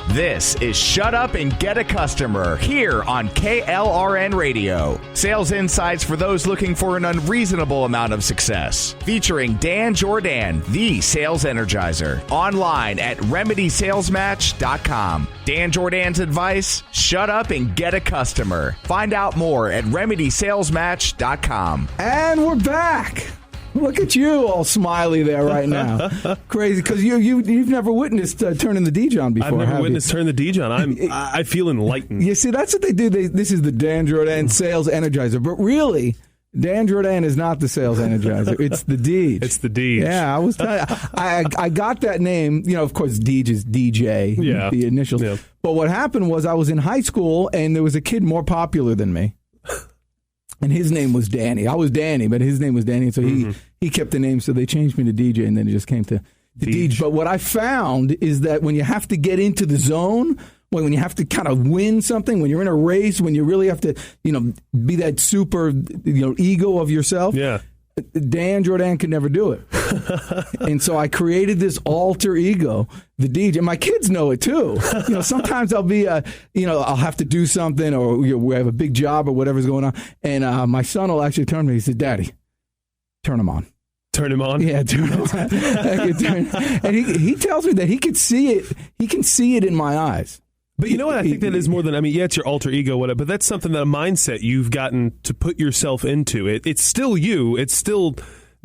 This is Shut Up and Get a Customer here on KLRN Radio. Sales insights for those looking for an unreasonable amount of success. Featuring Dan Jordan, the sales energizer. Online at RemedySalesMatch.com. Dan Jordan's advice, shut up and get a customer. Find out more at RemedySalesMatch.com. And we're back. Look at you all smiley there right now. Crazy, because you've never witnessed turning the DJ on before, I've never witnessed turn the DJ on. I feel enlightened. You see, that's what they do. This is the Dan Jordan Sales Energizer. But really, Dan Jordan is not the Sales Energizer. It's the Deej. It's the Deej. Yeah, I was telling you. I got that name. You know, of course, Deej is DJ, the initials. Yeah. But what happened was I was in high school, and there was a kid more popular than me. And his name was Danny. I was Danny, but his name was Danny. So he kept the name. So they changed me to DJ, and then it just came to Deej. But what I found is that when you have to get into the zone, when you have to kind of win something, when you're in a race, when you really have to, be that super, ego of yourself. Yeah. Dan Jordan could never do it. And so I created this alter ego, the DJ. My kids know it too. Sometimes I'll be, I'll have to do something, or we have a big job or whatever's going on. And my son will actually turn to me. He said, "Daddy, turn him on." Turn him on? Yeah, turn him on. And he tells me that he could see it. He can see it in my eyes. But you know what? I think that is more than, it's your alter ego, whatever, but that's something, that a mindset you've gotten to put yourself into. It's still you. It's still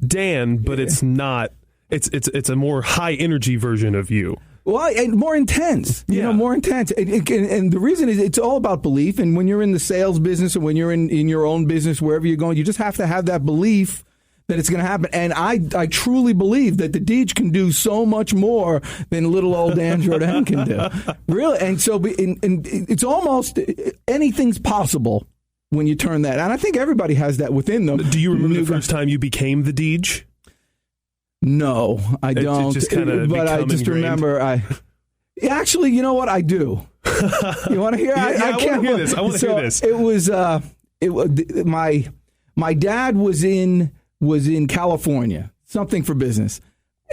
Dan, but it's not. It's a more high energy version of you. Well, and more intense, more intense. And the reason is it's all about belief. And when you're in the sales business, or when you're in your own business, wherever you're going, you just have to have that belief that it's going to happen. And I truly believe that the Deej can do so much more than little old Dan Jordan can do. Really. And so it's almost anything's possible when you turn that. And I think everybody has that within them. Do you remember the first time you became the Deej? No, I don't. Just but I just ingrained. Remember actually, you know what? I do. You want to hear? I want to hear this. I want to hear this. It was my dad was in California, something for business,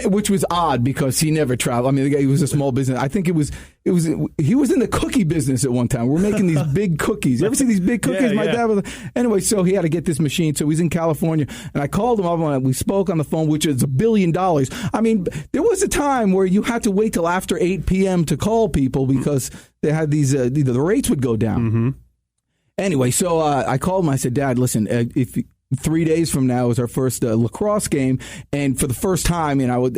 which was odd because he never traveled. I mean, he was a small business. I think he was in the cookie business at one time. We're making these big cookies. You ever see these big cookies? My dad was. Anyway, so he had to get this machine. So he's in California, and I called him up and we spoke on the phone, which is $1 billion. I mean, there was a time where you had to wait till after 8 p.m. to call people because they had these the rates would go down. Mm-hmm. Anyway, so I called him. I said, "Dad, listen, if 3 days from now is our first lacrosse game, and for the first time, I was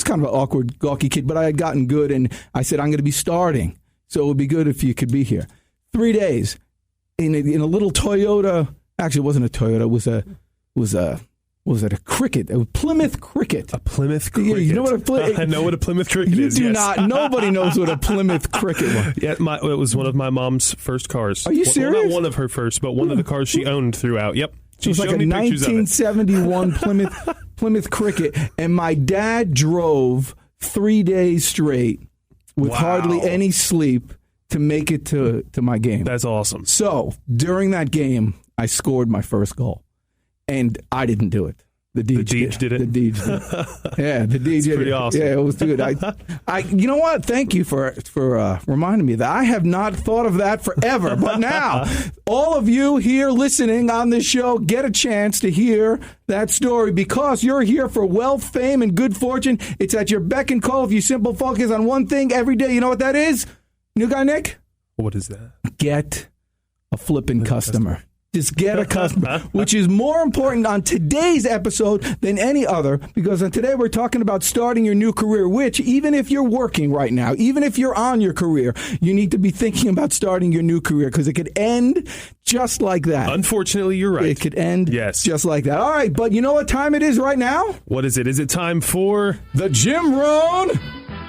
kind of an awkward, gawky kid, but I had gotten good, and I said I'm going to be starting, so it would be good if you could be here. 3 days in a little Toyota. Actually, it wasn't a Toyota. It was a Cricket? A Plymouth Cricket. A Plymouth Cricket. Yeah, you know what a Plymouth? I know what a Plymouth Cricket is. You do not. Nobody knows what a Plymouth Cricket was. Yeah, it was one of my mom's first cars. Are you serious? Well, not one of her first, but one of the cars she owned throughout. Yep. It was like a 1971 Plymouth Cricket, and my dad drove 3 days straight with hardly any sleep to make it to my game. That's awesome. So during that game, I scored my first goal, and I didn't do it. The Deej did it. The Deej did it. Yeah, the Deej did it. Pretty awesome. Yeah, it was good. You know what? Thank you for reminding me of that. I have not thought of that forever, but now all of you here listening on this show get a chance to hear that story because you're here for wealth, fame, and good fortune. It's at your beck and call if you simple focus on one thing every day. You know what that is? New guy, Nick? What is that? Get a flipping customer. Just get a customer, which is more important on today's episode than any other, because today we're talking about starting your new career, which even if you're working right now, even if you're on your career, you need to be thinking about starting your new career because it could end just like that. Unfortunately, you're right. It could end just like that. All right, but you know what time it is right now? What is it? Is it time for the Jim Rohn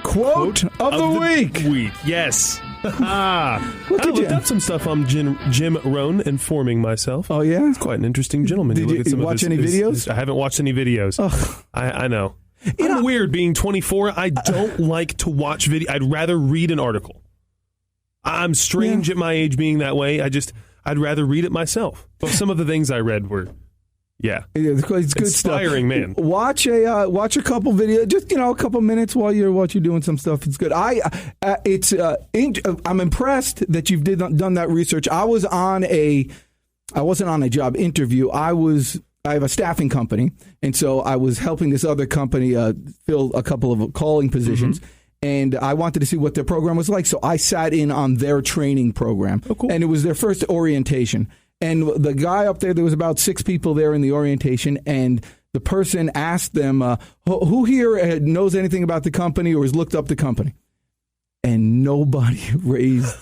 quote of the week? Yes. I looked up some stuff on Jim Rohn, informing myself. Oh, yeah? He's quite an interesting gentleman. Did you watch any videos? I haven't watched any videos. I know. I'm weird being 24. I don't like to watch video. I'd rather read an article. I'm strange at my age being that way. I'd rather read it myself. But some of the things I read were Yeah. It's good Inspiring, stuff. man. Watch a couple videos, just a couple minutes while you're doing some stuff. It's good. I'm impressed that you've done that research. I wasn't on a job interview. I have a staffing company, and so I was helping this other company fill a couple of calling positions. Mm-hmm. And I wanted to see what their program was like, so I sat in on their training program. Oh, cool. And it was their first orientation. And the guy up there was about 6 people there in the orientation, and the person asked them, who here knows anything about the company or has looked up the company? And nobody raised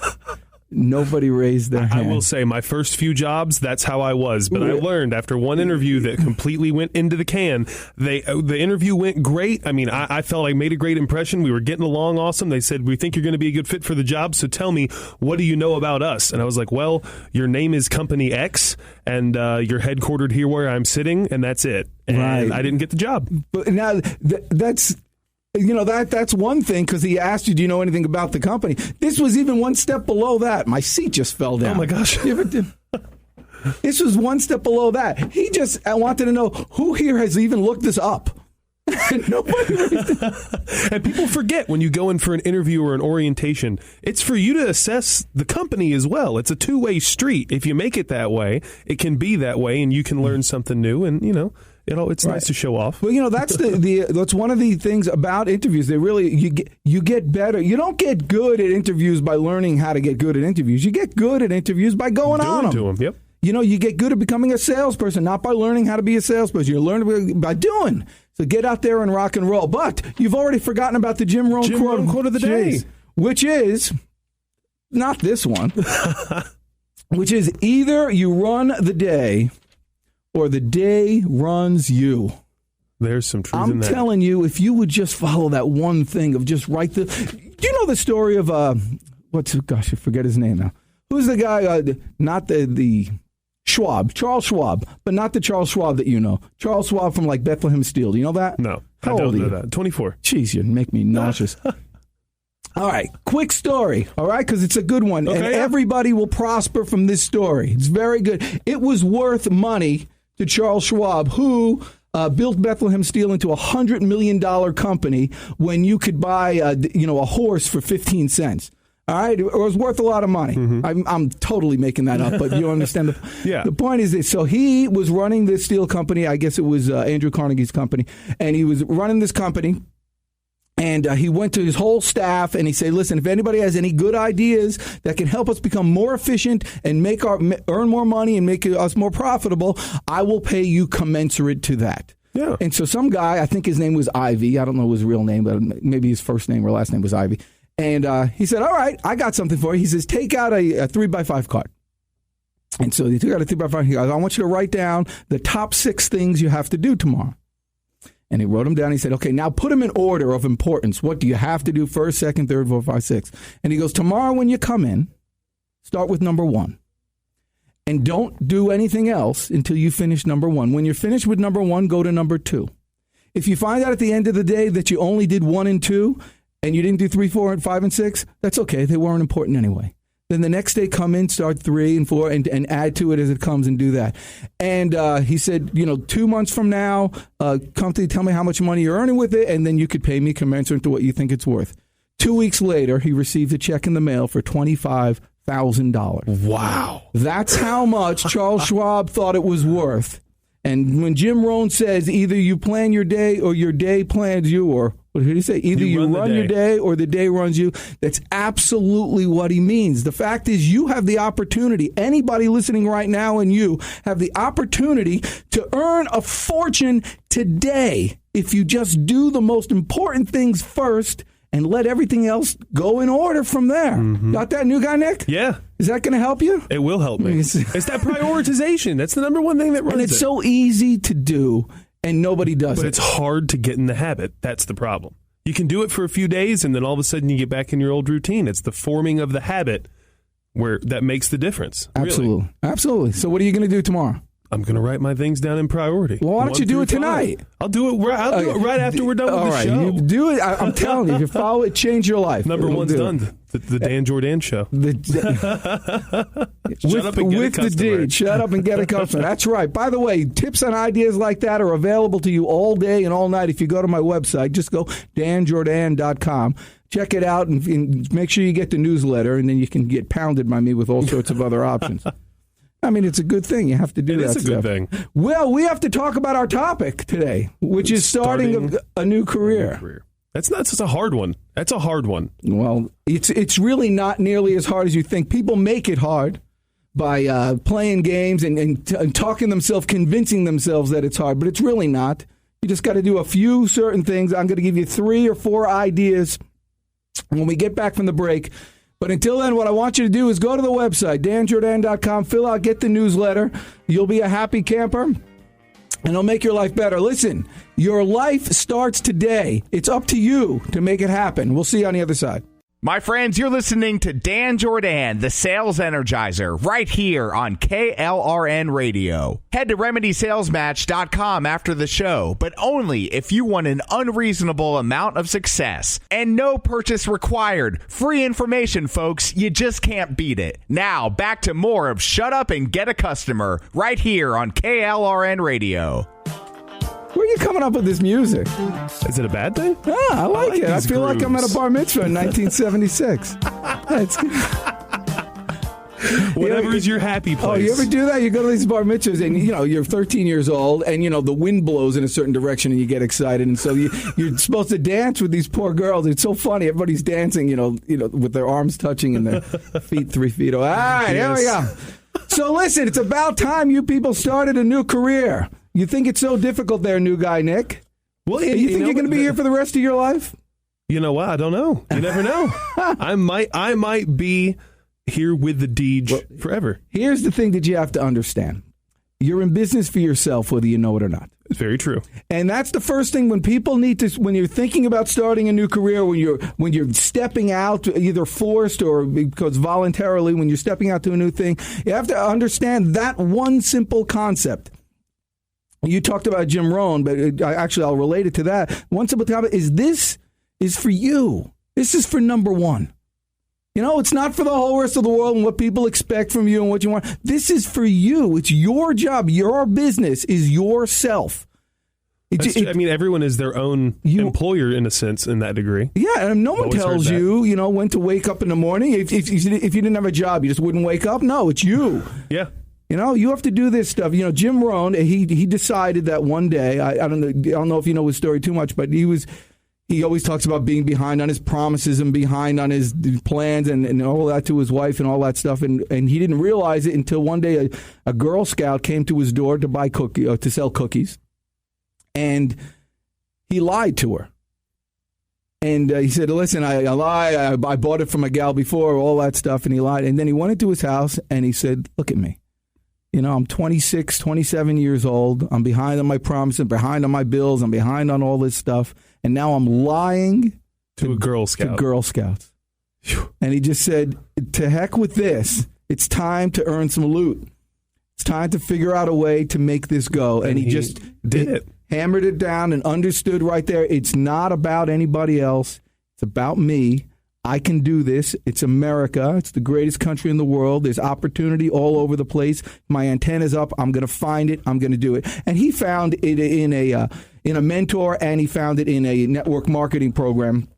their hand. I will say my first few jobs, that's how I was. But I learned after one interview that completely went into the can. The interview went great. I mean, I felt I made a great impression. We were getting along awesome. They said, we think you're going to be a good fit for the job, so tell me, what do you know about us? And I was like, well, your name is Company X, and you're headquartered here where I'm sitting, and that's it. And right. I didn't get the job. But now that's... that's one thing, because he asked you, do you know anything about the company? This was even one step below that. My seat just fell down. Oh, my gosh. This was one step below that. He just wanted to know, who here has even looked this up? Nobody. And people forget when you go in for an interview or an orientation, it's for you to assess the company as well. It's a two-way street. If you make it that way, it can be that way, and you can learn something new, and, it's nice to show off. Well, that's that's one of the things about interviews. They really you get better. You don't get good at interviews by learning how to get good at interviews. You get good at interviews by going on them. To them. Yep. You get good at becoming a salesperson, not by learning how to be a salesperson. You learn by doing. So get out there and rock and roll. But you've already forgotten about the Jim Rohn quote of the day, which is not this one, which is either you run the day or the day runs you. There's some truth in that. I'm telling you, if you would just follow that one thing of just write the... Do you know the story of... I forget his name now. Who's the guy, not the Schwab, Charles Schwab, but not the Charles Schwab that you know. Charles Schwab from like Bethlehem Steel. Do you know that? No, How I don't old know are you? that. 24. Jeez, you make me nauseous. All right, quick story, all right, because it's a good one. Okay, and everybody will prosper from this story. It's very good. It was worth money to Charles Schwab, who built Bethlehem Steel into a $100 million company when you could buy a horse for 15 cents. All right, it was worth a lot of money. Mm-hmm. I'm totally making that up, but you understand the point is this. So he was running this steel company. I guess it was Andrew Carnegie's company, and he was running this company. And he went to his whole staff and he said, listen, if anybody has any good ideas that can help us become more efficient and earn more money and make us more profitable, I will pay you commensurate to that. Yeah. And so some guy, I think his name was Ivy. I don't know his real name, but maybe his first name or last name was Ivy. And he said, all right, I got something for you. He says, take out a 3x5 card. And so he took out a 3x5. He goes, I want you to write down the top 6 things you have to do tomorrow. And he wrote them down. He said, okay, now put them in order of importance. What do you have to do first, second, third, fourth, 5, 6? And he goes, tomorrow when you come in, start with number 1. And don't do anything else until you finish number 1. When you're finished with number 1, go to number 2. If you find out at the end of the day that you only did 1 and 2, and you didn't do 3, 4, and 5, and 6, that's okay. They weren't important anyway. Then the next day, come in, start 3 and 4, and add to it as it comes and do that. And he said, 2 months from now, come to tell me how much money you're earning with it, and then you could pay me commensurate to what you think it's worth. 2 weeks later, he received a check in the mail for $25,000. Wow. That's how much Charles Schwab thought it was worth. And when Jim Rohn says either you plan your day or your day plans you, or what did he say? Either you run your day or the day runs you. That's absolutely what he means. The fact is you have the opportunity, anybody listening right now and you have the opportunity to earn a fortune today if you just do the most important things first and let everything else go in order from there. Mm-hmm. Got that, new guy, Nick? Yeah. Is that going to help you? It will help me. It's that prioritization. That's the number one thing that runs it. And it's so easy to do, and nobody does it. But it's hard to get in the habit. That's the problem. You can do it for a few days, and then all of a sudden you get back in your old routine. It's the forming of the habit that makes the difference. Absolutely. Really. Absolutely. So what are you going to do tomorrow? I'm going to write my things down in priority. Well, why don't you do it tonight? I'll do it right after we're done with the show. You do it. I'm telling you, if you follow it, change your life. Number one's done. The Dan Jordan Show. Shut up and get a customer. Shut up and get a customer. That's right. By the way, tips and ideas like that are available to you all day and all night. If you go to my website, just go danjordan.com. Check it out and make sure you get the newsletter, and then you can get pounded by me with all sorts of other options. I mean, it's a good thing. You have to do that stuff. It is a good thing. Well, we have to talk about our topic today, which is starting a new career. That's a hard one. That's a hard one. Well, it's really not nearly as hard as you think. People make it hard by playing games and talking themselves, convincing themselves that it's hard, but it's really not. You just got to do a few certain things. I'm going to give you 3 or 4 ideas when we get back from the break. But until then, what I want you to do is go to the website, danjordan.com, fill out, get the newsletter. You'll be a happy camper, and it'll make your life better. Listen, your life starts today. It's up to you to make it happen. We'll see you on the other side. My friends, you're listening to Dan Jordan, the Sales Energizer, right here on KLRN Radio. Head to RemedySalesMatch.com after the show, but only if you want an unreasonable amount of success. And no purchase required. Free information, folks. You just can't beat it. Now, back to more of Shut Up and Get a Customer, right here on KLRN Radio. Where are you coming up with this music? Is it a bad thing? I like it. I feel like I'm at a bar mitzvah in 1976. Whatever is your happy place. Oh, you ever do that? You go to these bar mitzvahs and, you're 13 years old and, the wind blows in a certain direction and you get excited. And so you're supposed to dance with these poor girls. It's so funny. Everybody's dancing, with their arms touching and their feet 3 feet away. All right, Here we go. So listen, it's about time you people started a new career. You think it's so difficult there, new guy Nick? Well, you think you're going to be here for the rest of your life? You know what? I don't know. You never know. I might be here with the Deej forever. Here's the thing that you have to understand. You're in business for yourself, whether you know it or not. It's very true. And that's the first thing when people need to, when you're thinking about starting a new career, when you're stepping out, either forced or because voluntarily, when you're stepping out to a new thing, you have to understand that one simple concept. You talked about Jim Rohn, but I'll relate it to that. One simple topic is this is for you. This is for number one. It's not for the whole rest of the world and what people expect from you and what you want. This is for you. It's your job. Your business is yourself. Everyone is their own employer in a sense, in that degree. Yeah, and no one tells you, when to wake up in the morning. If you didn't have a job, you just wouldn't wake up. No, it's you. Yeah. You have to do this stuff. Jim Rohn, he decided that one day, I don't know if you know his story too much, but he always talks about being behind on his promises and behind on his plans and all that to his wife and all that stuff. And he didn't realize it until one day a Girl Scout came to his door to buy to sell cookies. And he lied to her. And he said, listen, I lied. I bought it from a gal before, all that stuff. And he lied. And then he went into his house and he said, look at me. I'm 26, 27 years old. I'm behind on my promises, behind on my bills. I'm behind on all this stuff. And now I'm lying to a Girl Scout. To Girl Scouts. And he just said, to heck with this. It's time to earn some loot. It's time to figure out a way to make this go. And he just did it. Hammered it down and understood right there. It's not about anybody else. It's about me. I can do this. It's America. It's the greatest country in the world. There's opportunity all over the place. My antenna's up. I'm going to find it. I'm going to do it. And he found it in a mentor, and he found it in a network marketing program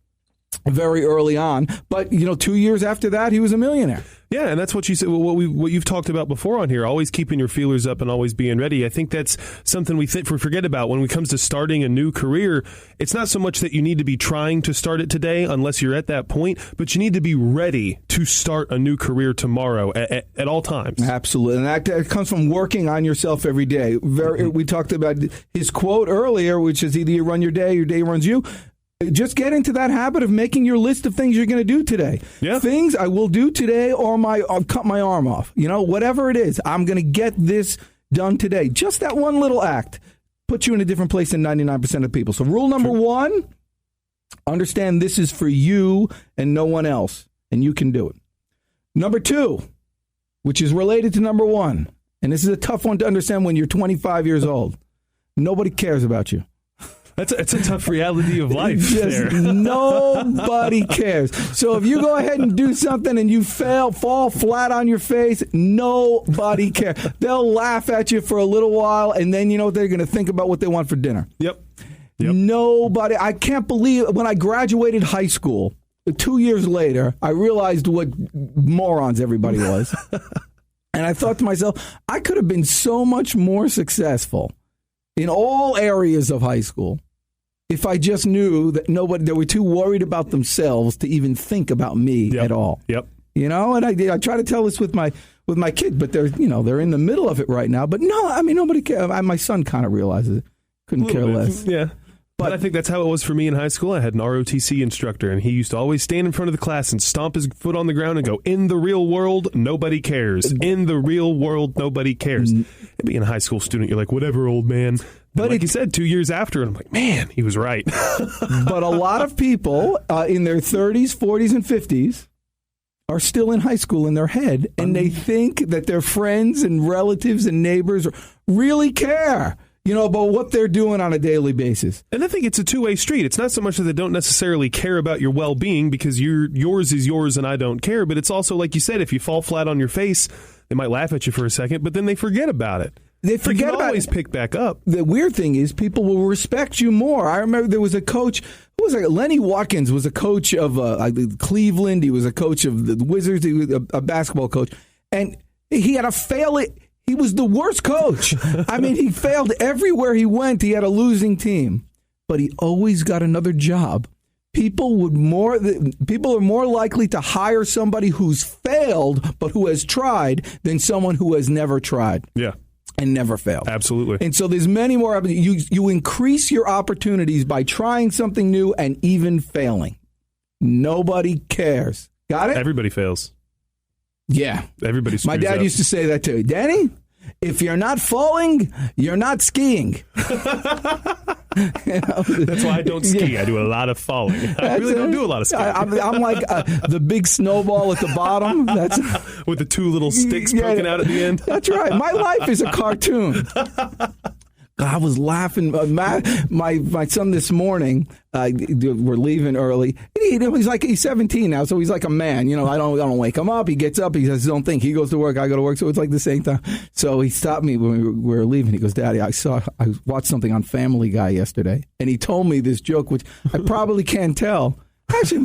very early on. But 2 years after that, he was a millionaire. Yeah, and that's what you said. What you've talked about before on here, always keeping your feelers up and always being ready. I think that's something we forget about when it comes to starting a new career. It's not so much that you need to be trying to start it today, unless you're at that point, but you need to be ready to start a new career tomorrow at all times. Absolutely, and that comes from working on yourself every day. We talked about his quote earlier, which is either you run your day runs you. Just get into that habit of making your list of things you're going to do today. Yeah. Things I will do today, or I'll cut my arm off. Whatever it is, I'm going to get this done today. Just that one little act puts you in a different place than 99% of people. So rule number one, understand this is for you and no one else, and you can do it. Number two, which is related to number one, and this is a tough one to understand when you're 25 years old. Nobody cares about you. It's a tough reality of life. There. Nobody cares. So if you go ahead and do something and you fall flat on your face, nobody cares. They'll laugh at you for a little while, and then you know they're going to think about what they want for dinner. Yep. Nobody. I can't believe when I graduated high school, 2 years later, I realized what morons everybody was. And I thought to myself, I could have been so much more successful in all areas of high school if I just knew that they were too worried about themselves to even think about me at all. Yep. You know, and I try to tell this with my kids, but they're in the middle of it right now. But no, I mean, nobody cares. My son kind of realizes it. Couldn't care less. Yeah. But I think that's how it was for me in high school. I had an ROTC instructor, and he used to always stand in front of the class and stomp his foot on the ground and go, "In the real world, nobody cares. In the real world, nobody cares." And being a high school student, you're like, whatever, old man. But like you said, 2 years after, and I'm like, man, he was right. But a lot of people in their 30s, 40s, and 50s are still in high school in their head, and they think that their friends and relatives and neighbors really care, about what they're doing on a daily basis. And I think it's a two-way street. It's not so much that they don't necessarily care about your well-being because yours is yours and I don't care, but it's also, like you said, if you fall flat on your face, they might laugh at you for a second, but then they forget about it. They forget about it. always pick back up. The weird thing is people will respect you more. I remember there was a coach, Lenny Watkins was a coach of Cleveland. He was a coach of the Wizards. He was a basketball coach. And he had he was the worst coach. I mean, he failed everywhere he went. He had a losing team. But he always got another job. People are more likely to hire somebody who's failed but who has tried than someone who has never tried. Yeah. And never failed. Absolutely. And so there's many more. You increase your opportunities by trying something new and even failing. Nobody cares. Got it? Everybody fails. Yeah. Everybody screws My dad up. used to say that too. Danny, if you're not falling, you're not skiing. That's why I don't ski. Yeah. I do a lot of falling. I really don't do a lot of skiing. I'm like the big snowball at the bottom. That's with the two little sticks poking out at the end. That's right. My life is a cartoon. I was laughing. My son this morning, we're leaving early. He's 17 now, so he's like a man. I don't wake him up. He gets up. He says, "Don't think." He goes to work. I go to work. So it's like the same time. So he stopped me when we were leaving. He goes, "Daddy, I watched something on Family Guy yesterday, and he told me this joke, which I probably can't tell." Actually,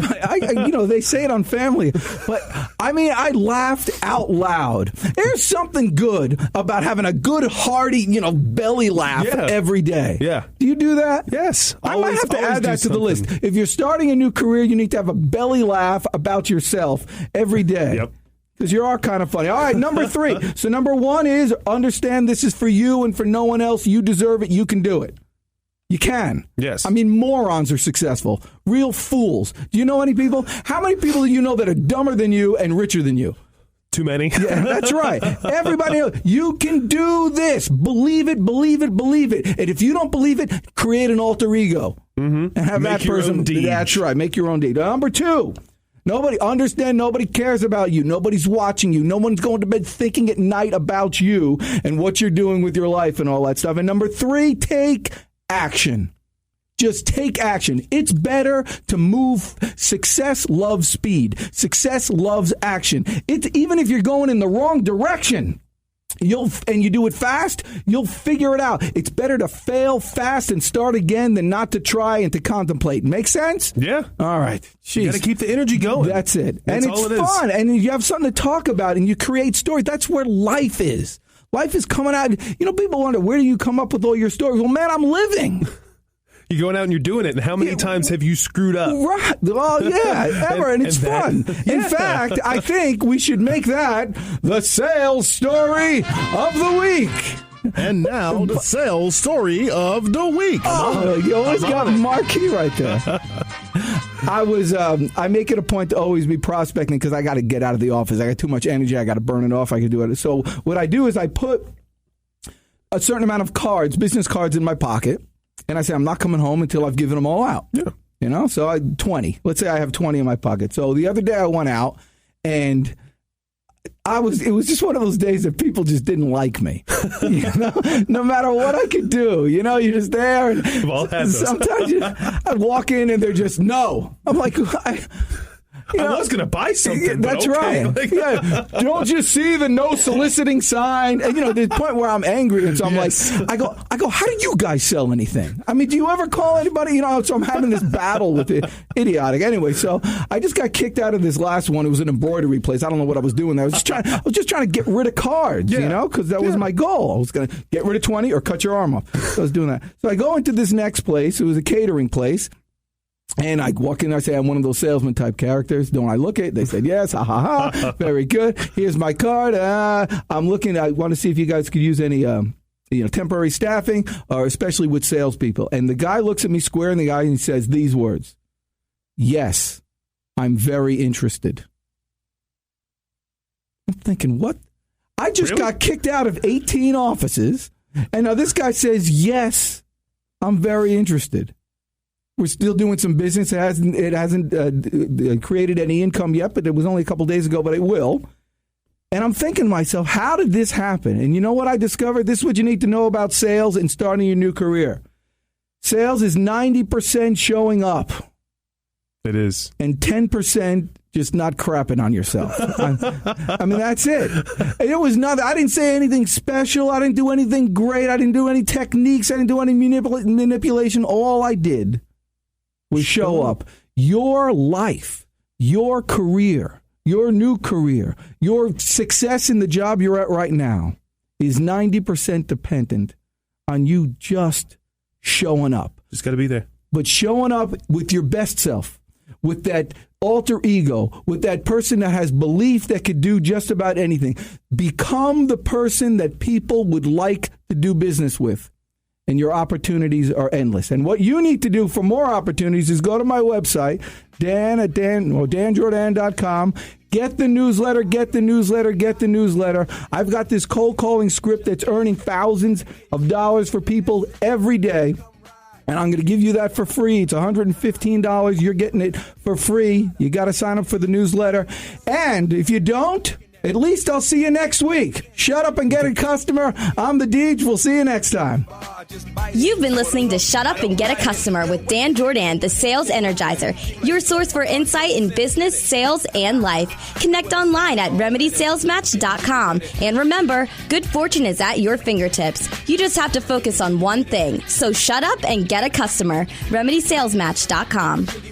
they say it on Family, but I mean, I laughed out loud. There's something good about having a good, hearty, belly laugh every day. Yeah. Do you do that? Yes. I might have to add that to the list. If you're starting a new career, you need to have a belly laugh about yourself every day. Yep. Because you are kind of funny. All right, number 3. So number 1 is understand this is for you and for no one else. You deserve it. You can do it. You can. Yes. I mean, morons are successful. Real fools. Do you know any people? How many people do you know that are dumber than you and richer than you? Too many. Yeah, that's right. Everybody else, you can do this. Believe it, believe it, believe it. And if you don't believe it, create an alter ego. Mm-hmm. And have Make that person. Your own deed. That's right. Make your own deed. Number 2. Nobody cares about you. Nobody's watching you. No one's going to bed thinking at night about you and what you're doing with your life and all that stuff. And number 3, take action. Just take action. It's better to move. Success loves speed. Success loves action. Even if you're going in the wrong direction, and you do it fast, you'll figure it out. It's better to fail fast and start again than not to try and to contemplate. Make sense? Yeah. All right. Jeez. You got to keep the energy going. That's it. That's and it's all it fun. is. And you have something to talk about and you create stories. That's where life is. Life is coming out. People wonder, where do you come up with all your stories? Well, man, I'm living. You're going out and you're doing it. And how many times have you screwed up? Right. Well, yeah, ever. and it's fun. In fact, I think we should make that the sales story of the week. And now, the sales story of the week. Oh, you always got marquee right there. I make it a point to always be prospecting because I got to get out of the office. I got too much energy. I got to burn it off. I can do it. So what I do is I put a certain amount of cards, business cards, in my pocket, and I say I'm not coming home until I've given them all out. Yeah. So 20. Let's say I have 20 in my pocket. So the other day I went out and it was just one of those days that people just didn't like me. No matter what I could do, you're just there. And We've all had those. Sometimes I walk in and they're just no. I'm like, I was going to buy something. That's okay. right. Don't you see the no soliciting sign? And there's a point where I'm angry, and so I'm like, I go. How do you guys sell anything? I mean, do you ever call anybody? So I'm having this battle with it. Idiotic. Anyway, so I just got kicked out of this last one. It was an embroidery place. I don't know what I was doing there. I was just trying to get rid of cards, because that was my goal. I was going to get rid of 20 or cut your arm off. So I was doing that. So I go into this next place. It was a catering place. And I walk in, I say, I'm one of those salesman type characters. Don't I look it? They said, yes, ha, ha, ha. Very good. Here's my card. I'm looking. I want to see if you guys could use any temporary staffing, or especially with salespeople. And the guy looks at me square in the eye and he says these words: yes, I'm very interested. I'm thinking, what? I just got kicked out of 18 offices. And now this guy says, yes, I'm very interested. We're still doing some business. It hasn't created any income yet, but it was only a couple days ago, but it will. And I'm thinking to myself, how did this happen? And you know what I discovered? This is what you need to know about sales and starting your new career. Sales is 90% showing up. It is. And 10% just not crapping on yourself. I mean, that's it. It was nothing. I didn't say anything special. I didn't do anything great. I didn't do any techniques. I didn't do any manipulation. All I did was show up. Your life, your career, your new career, your success in the job you're at right now is 90% dependent on you just showing up. Just got to be there. But showing up with your best self, with that alter ego, with that person that has belief that could do just about anything. Become the person that people would like to do business with. And your opportunities are endless. And what you need to do for more opportunities is go to my website, danjordan.com. Get the newsletter. I've got this cold calling script that's earning thousands of dollars for people every day. And I'm going to give you that for free. It's $115. You're getting it for free. You got to sign up for the newsletter. And if you don't, at least I'll see you next week. Shut up and get a customer. I'm the Deej. We'll see you next time. You've been listening to Shut Up and Get a Customer with Dan Jordan, the Sales Energizer, your source for insight in business, sales, and life. Connect online at RemedySalesMatch.com. And remember, good fortune is at your fingertips. You just have to focus on one thing. So shut up and get a customer. RemedySalesMatch.com.